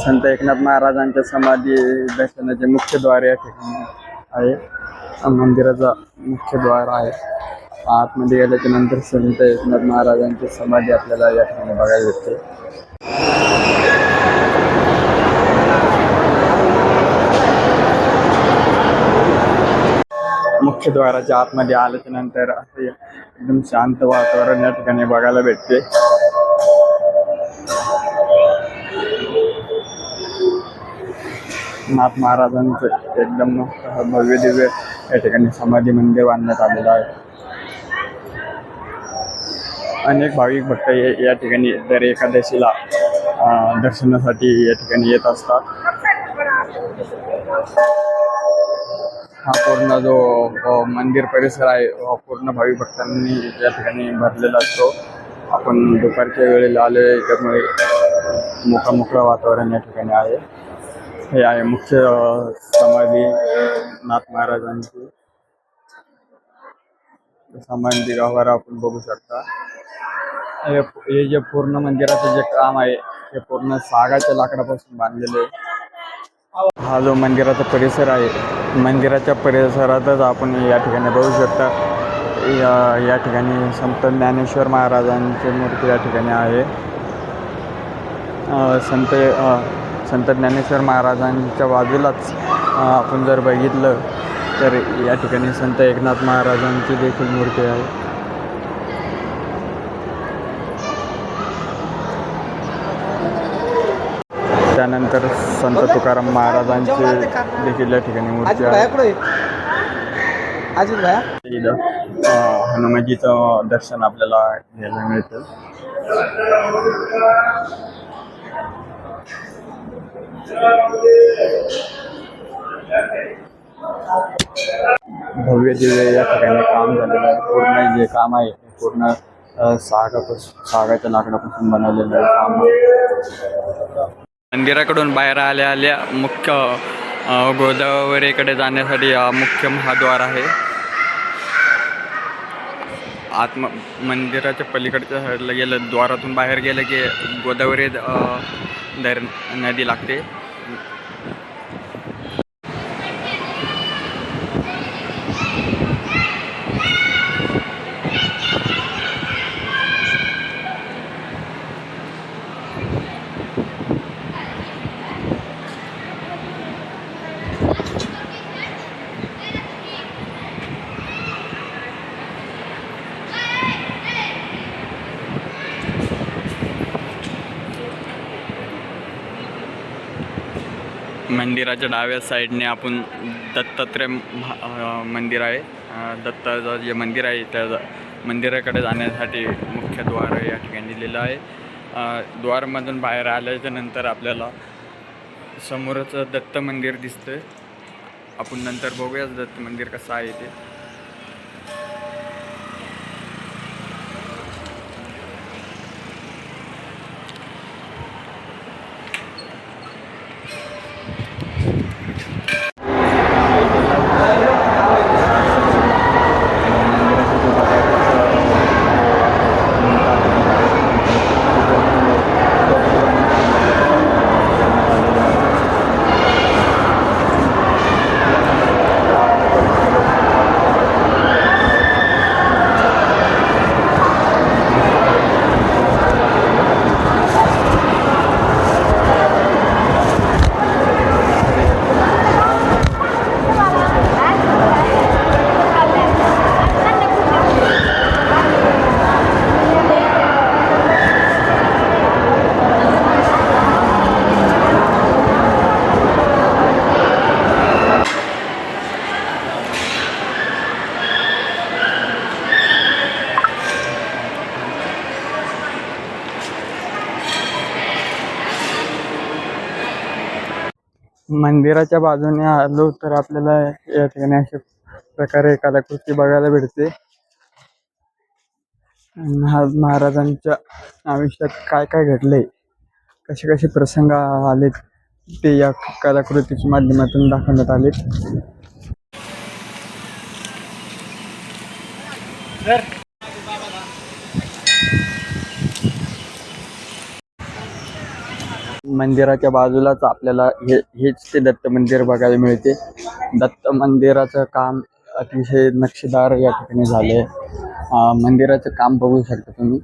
संत एकनाथ महाराजांच्या समाधी दर्शनाचे मुख्य द्वार या ठिकाणी आहे. मंदिराचा मुख्य द्वार आहे. आतमध्ये गेल्याच्या नंतर संत एकनाथ महाराजांची समाधी आपल्याला या ठिकाणी बघायला भेटते. मुख्य द्वाराच्या आतमध्ये आल्याच्या नंतर असे एकदम शांत वातावरण या ठिकाणी बघायला भेटते. नाथ महाराजांचं एकदम भव्य दिव्य या ठिकाणी समाधी मंदिर बांधण्यात आलेलं आहे. अनेक भाविक भक्त या ठिकाणी दर एकादशीला दर्शनासाठी या ठिकाणी येत असतात. हा पूर्ण जो मंदिर परिसर आहे पूर्ण भाविक भक्तांनी या ठिकाणी भरलेला असतो. आपण दुपारच्या वेळेला आले त्यामुळे मोकळं वातावरण या ठिकाणी आहे. हे आहे मुख्य समाधी नाथ महाराजांची. समाधी गावावर आपण बघू शकता. हे जे पूर्ण मंदिराचं जे काम आहे ते पूर्ण सागाच्या लाकडापासून बांधलेले आहे. हा जो मंदिराचा परिसर आहे, मंदिराच्या परिसरातच आपण या ठिकाणी बघू शकता. या ठिकाणी संत ज्ञानेश्वर महाराजांची मूर्ती या ठिकाणी आहे. संत ज्ञानेश्वर महाराजांच्या बाजूलाच आपण जर बघितलं तर या ठिकाणी संत एकनाथ महाराजांची देखील मूर्ती आहे. त्यानंतर संत तुकाराम महाराजांची देखील या ठिकाणी मूर्ती आहे. हनुमानजीचं दर्शन आपल्याला घ्यायला मिळतं. भव्य दिव्य या ठिकाणी काम झालेलं आहे. पूर्ण जे काम आहे पूर्ण सागाच्या लाकडापासून बनवलेलं काम. मंदिराकडून बाहेर आल्या मुख्य गोदावरीकडे जाण्यासाठी मुख्य महाद्वार आहे. मंदिराच्या पलीकडच्या साईडला गेलं, द्वारातून बाहेर गेलं की गोदावरी नदी लागते. मंदिराच्या डाव्या साईडने आपण दत्तात्रय मंदिर आहे. दत्ताचं जे मंदिर आहे त्या मंदिराकडे जाण्यासाठी मुख्य द्वार या ठिकाणी दिलेलं आहे. द्वारमधून बाहेर आल्याच्या नंतर आपल्याला समोरच दत्त मंदिर दिसतं. आपण नंतर बघूयाच दत्त मंदिर कसं आहे ते. मंदिराच्या बाजूने आलो तर आपल्याला या ठिकाणी अशा प्रकारे कलाकृती बघायला भेटते. महाराजांच्या आयुष्यात काय काय घडले, कसे कसे प्रसंग आले ते या कलाकृतीच्या माध्यमातून दाखवण्यात आले. मंदिराच्या बाजूलाच आपल्याला हेच ते दत्त मंदिर बघायला मिळते. दत्त मंदिराचं काम अतिशय नक्षीदार या ठिकाणी झाले. मंदिराचं काम बघू शकता तुम्ही.